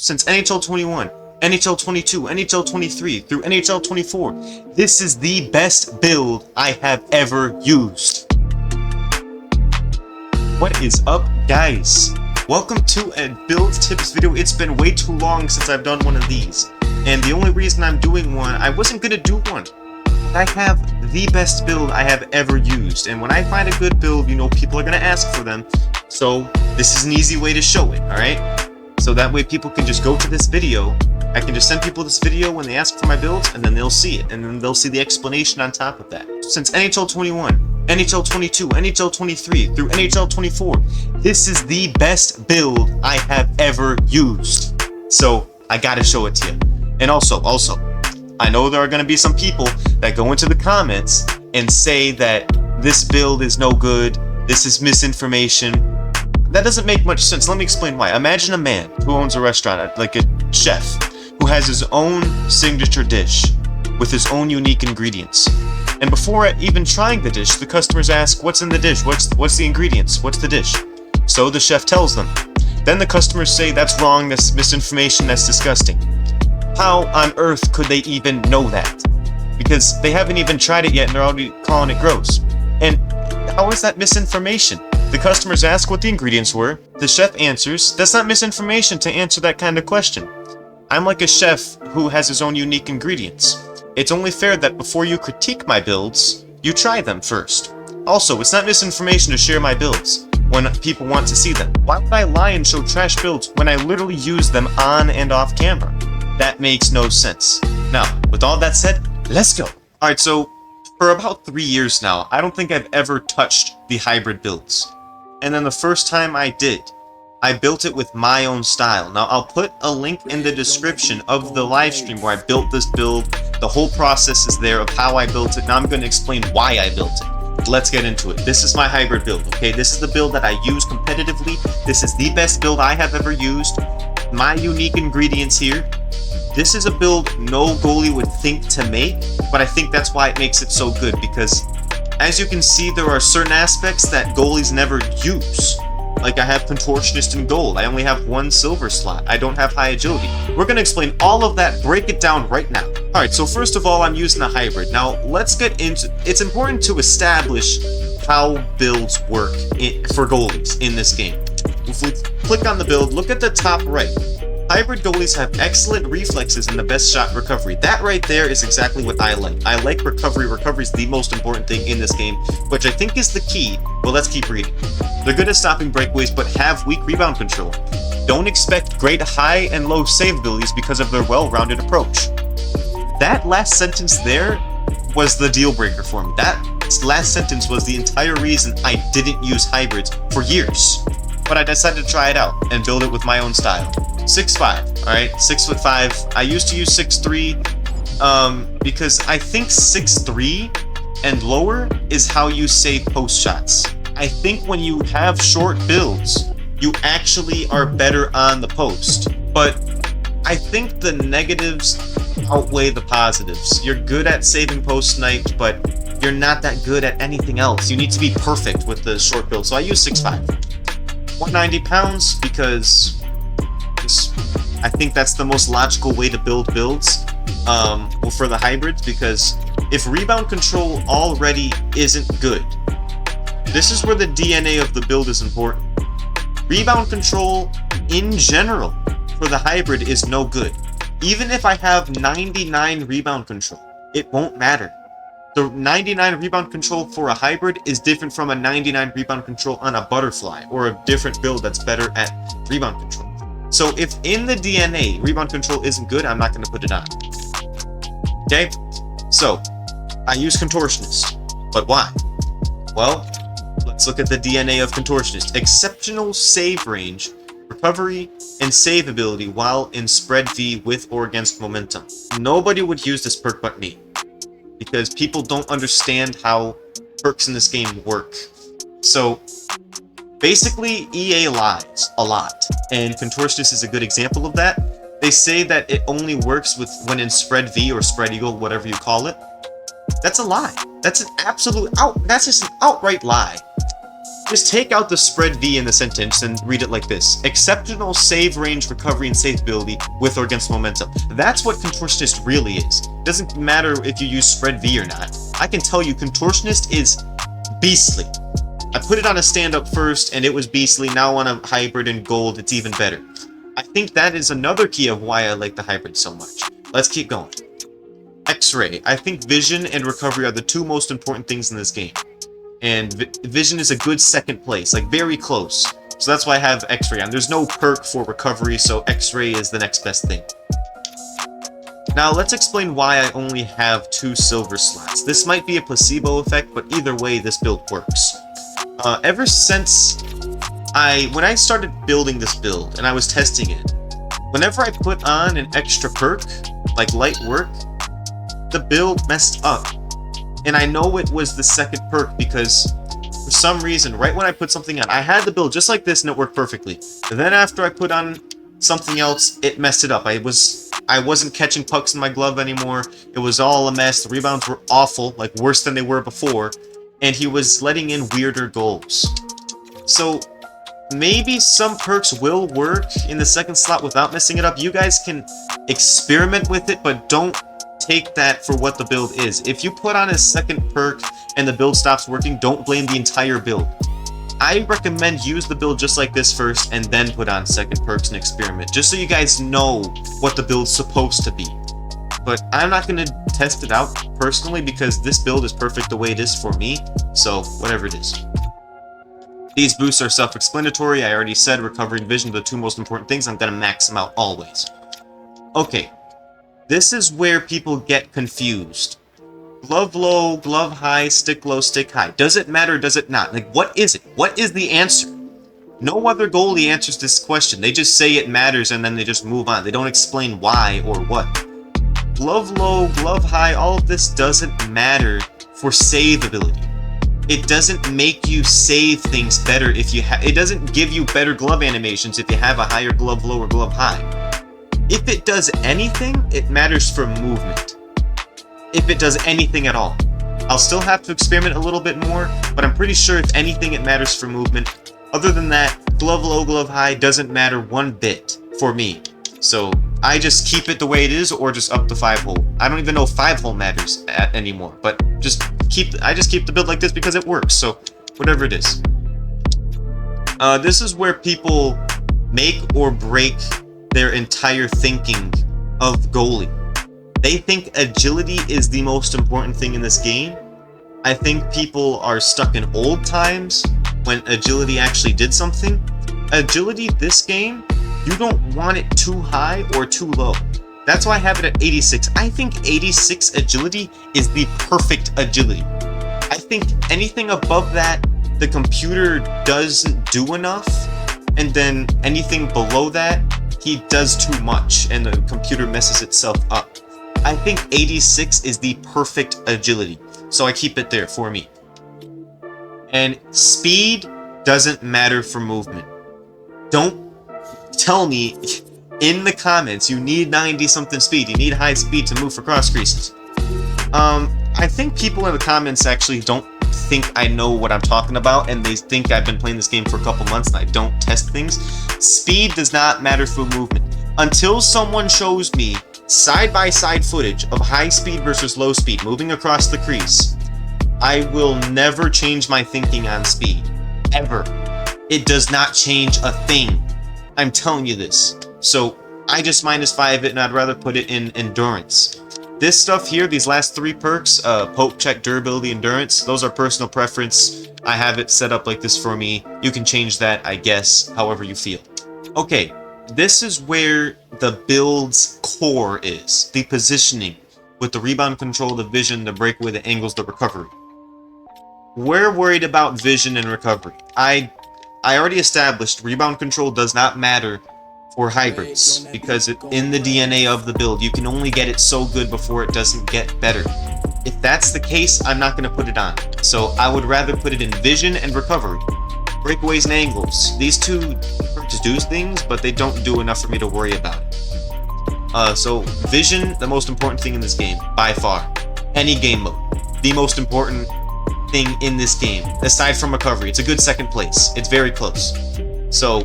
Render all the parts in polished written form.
since NHL 21, NHL 22, NHL 23 through NHL 24. This is the best build I have ever used. What is up, guys? Welcome to a build tips video. It's been way too long since I've done one of these, and the only reason I'm doing one, I wasn't gonna do one. I have the best build I have ever used, and when I find a good build, you know, people are gonna ask for them. So this is an easy way to show it, alright? So that way people can just go to this video. I can just send people this video when they ask for my builds, and then they'll see it, and then they'll see the explanation on top of that. Since NHL 21, NHL 22, NHL 23 through NHL 24, this is the best build I have ever used. So I gotta show it to you. And also, I know there are gonna be some people that go into the comments and say that this build is no good, this is misinformation. That doesn't make much sense. Let me explain why. Imagine a man who owns a restaurant, like a chef, who has his own signature dish with his own unique ingredients. And before even trying the dish, the customers ask, what's in the dish? What's the ingredients? What's the dish? So the chef tells them. Then the customers say, that's wrong, that's misinformation, that's disgusting. How on earth could they even know that? Because they haven't even tried it yet and they're already calling it gross. And how is that misinformation? The customers ask what the ingredients were. The chef answers. That's not misinformation to answer that kind of question. I'm like a chef who has his own unique ingredients. It's only fair that before you critique my builds, you try them first. Also, it's not misinformation to share my builds when people want to see them. Why would I lie and show trash builds when I literally use them on and off camera? That makes no sense. Now, with all that said, let's go. Alright, so for about 3 years now, I don't think I've ever touched the hybrid builds. And then the first time I did, I built it with my own style. Now, I'll put a link in the description of the live stream where I built this build. The whole process is there of how I built it. Now I'm going to explain why I built it. Let's get into it. This is my hybrid build, okay? This is the build that I use competitively. This is the best build I have ever used. My unique ingredients here. This is a build no goalie would think to make, but I think that's why it makes it so good, because as you can see, there are certain aspects that goalies never use. Like I have contortionist in gold. I only have one silver slot. I don't have high agility. We're going to explain all of that, break it down right now. Alright, so first of all, I'm using a hybrid. Now, let's get into... It's important to establish how builds work for goalies in this game. If we click on the build, look at the top right. Hybrid goalies have excellent reflexes and the best shot recovery. That right there is exactly what I like. I like recovery. Recovery is the most important thing in this game, which I think is the key. Well, let's keep reading. They're good at stopping breakaways, but have weak rebound control. Don't expect great high and low save abilities because of their well-rounded approach. That last sentence there was the deal breaker for me. That last sentence was the entire reason I didn't use hybrids for years. But I decided to try it out and build it with my own style. 6'5", alright? 6'5". I used to use 6'3", because I think 6'3" and lower is how you save post shots. I think when you have short builds, you actually are better on the post. But I think the negatives outweigh the positives. You're good at saving post snipes, but you're not that good at anything else. You need to be perfect with the short build. So I use 6'5". 190 pounds because I think that's the most logical way to build builds for the hybrids, because if rebound control already isn't good, this is where the DNA of the build is important. Rebound control in general for the hybrid is no good. Even if I have 99 rebound control, it won't matter. The 99 rebound control for a hybrid is different from a 99 rebound control on a butterfly, or a different build that's better at rebound control. So if in the DNA rebound control isn't good, I'm not going to put it on. Okay? So, I use contortionist. But why? Well, let's look at the DNA of contortionist. Exceptional save range, recovery, and save ability while in spread V with or against momentum. Nobody would use this perk but me, because people don't understand how perks in this game work. So basically, EA lies a lot, and contortionist is a good example of that. They say that it only works when in spread V or spread eagle, whatever you call it. That's a lie. That's an absolute that's just an outright lie. Just take out the spread V in the sentence and read it like this. Exceptional save range, recovery, and save ability with or against momentum. That's what contortionist really is. It doesn't matter if you use spread V or not. I can tell you contortionist is beastly. I put it on a stand-up first and it was beastly. Now on a hybrid and gold, it's even better. I think that is another key of why I like the hybrid so much. Let's keep going. X-ray. I think vision and recovery are the two most important things in this game. And vision is a good second place, like very close. So that's why I have X-ray on. There's no perk for recovery, so X-ray is the next best thing. Now let's explain why I only have 2 silver slots. This might be a placebo effect, but either way, this build works. Ever since when I started building this build and I was testing it, whenever I put on an extra perk, like light work, the build messed up. And I know it was the second perk because for some reason, right when I put something on, I had the build just like this and it worked perfectly. And then after I put on something else, it messed it up. I wasn't catching pucks in my glove anymore. It was all a mess. The rebounds were awful, like worse than they were before. And he was letting in weirder goals. So maybe some perks will work in the second slot without messing it up. You guys can experiment with it, but don't take that for what the build is. If you put on a second perk and the build stops working, don't blame the entire build. I recommend use the build just like this first and then put on second perks and experiment, just so you guys know what the build's supposed to be. But I'm not going to test it out personally because this build is perfect the way it is for me, so whatever it is. These boosts are self-explanatory. I already said recovery and vision are the 2 most important things. I'm going to max them out always. Okay. This is where people get confused. Glove low, glove high, stick low, stick high. Does it matter, does it not? Like, what is it? What is the answer? No other goalie answers this question. They just say it matters and then they just move on. They don't explain why or what. Glove low, glove high, all of this doesn't matter for save ability. It doesn't make you save things better if you it doesn't give you better glove animations if you have a higher glove low or glove high. If it does anything, it matters for movement. If it does anything at all. I'll still have to experiment a little bit more, but I'm pretty sure if anything, it matters for movement. Other than that, glove low, glove high doesn't matter one bit for me. So I just keep it the way it is or just up the 5-hole. I don't even know if 5-hole matters anymore, but I just keep the build like this because it works, so whatever it is. This is where people make or break their entire thinking of goalie. They think agility is the most important thing in this game. I think people are stuck in old times when agility actually did something. Agility this game, you don't want it too high or too low. That's why I have it at 86. I think 86 agility is the perfect agility. I think anything above that, the computer doesn't do enough, and then anything below that, he does too much and the computer messes itself up. I think 86 is the perfect agility, so I keep it there for me. And speed doesn't matter for movement. Don't tell me in the comments you need 90-something speed, you need high speed to move for cross creases. I think people in the comments actually don't think I know what I'm talking about, and they think I've been playing this game for a couple months and I don't test things. Speed does not matter for movement. Until someone shows me side-by-side footage of high speed versus low speed moving across the crease, I will never change my thinking on speed. Ever. It does not change a thing. I'm telling you this. So I just -5 it and I'd rather put it in endurance. This stuff here, these last 3 perks, poke, check, durability, endurance, those are personal preference. I have it set up like this for me. You can change that, I guess, however you feel. Okay, this is where the build's core is. The positioning, with the rebound control, the vision, the breakaway, the angles, the recovery. We're worried about vision and recovery. I already established rebound control does not matter for hybrids, because in the DNA of the build, you can only get it so good before it doesn't get better. If that's the case, I'm not going to put it on. So I would rather put it in vision and recovery. Breakaways and angles. These two just do things, but they don't do enough for me to worry about it. So vision, the most important thing in this game, by far. Any game mode. The most important thing in this game, aside from recovery. It's a good second place. It's very close. So,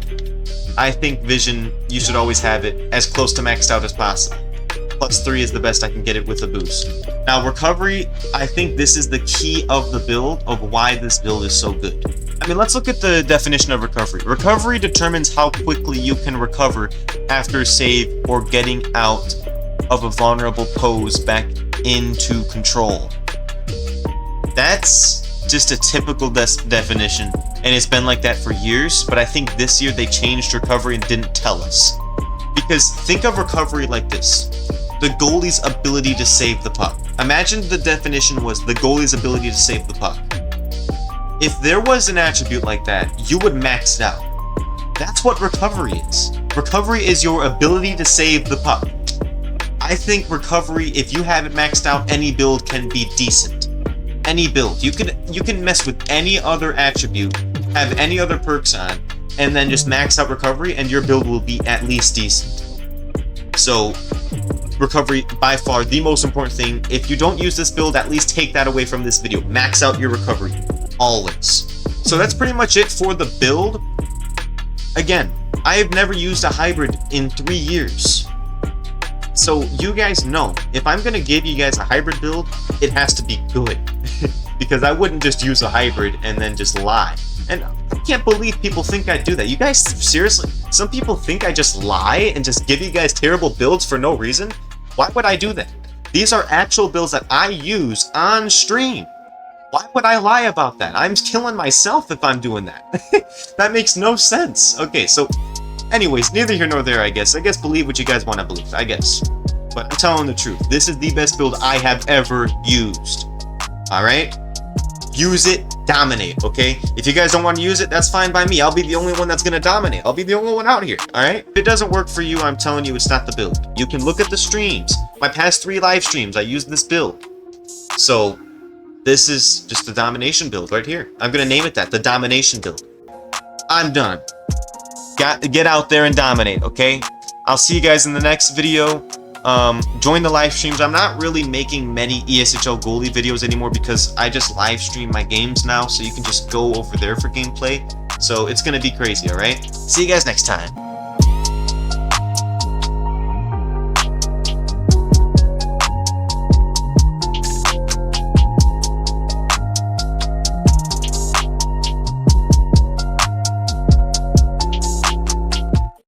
I think vision, you should always have it as close to maxed out as possible. +3 is the best I can get it with a boost. Now, recovery, I think this is the key of the build, of why this build is so good. I mean, let's look at the definition of recovery. Recovery determines how quickly you can recover after save or getting out of a vulnerable pose back into control. That's just a typical definition, and it's been like that for years, but I think this year they changed recovery and didn't tell us. Because think of recovery like this: the goalie's ability to save the puck. Imagine the definition was the goalie's ability to save the puck. If there was an attribute like that, you would max it out. That's what recovery is. Recovery is your ability to save the puck. I think recovery, if you have it maxed out, any build can be decent. Any build. You can mess with any other attribute, have any other perks on, and then just max out recovery, and your build will be at least decent. So, recovery, by far, the most important thing. If you don't use this build, at least take that away from this video. Max out your recovery. Always. So that's pretty much it for the build. Again, I have never used a hybrid in 3 years. So you guys know, if I'm going to give you guys a hybrid build, it has to be good. Because I wouldn't just use a hybrid and then just lie. And I can't believe people think I do that. You guys, seriously, some people think I just lie and just give you guys terrible builds for no reason? Why would I do that? These are actual builds that I use on stream. Why would I lie about that? I'm killing myself if I'm doing that. That makes no sense. Okay, so anyways, neither here nor there, I guess. I guess believe what you guys want to believe, I guess. But I'm telling the truth. This is the best build I have ever used. Alright? Use it, dominate, okay? If you guys don't want to use it, that's fine by me. I'll be the only one that's going to dominate. I'll be the only one out here, alright? If it doesn't work for you, I'm telling you it's not the build. You can look at the streams. My past 3 live streams, I used this build. So, this is just the domination build right here. I'm going to name it that, the domination build. I'm done. Get out there and dominate, okay? I'll see you guys in the next video. Join the live streams. I'm not really making many ESHL goalie videos anymore because I just live stream my games now, so you can just go over there for gameplay. So it's going to be crazy, alright? See you guys next time.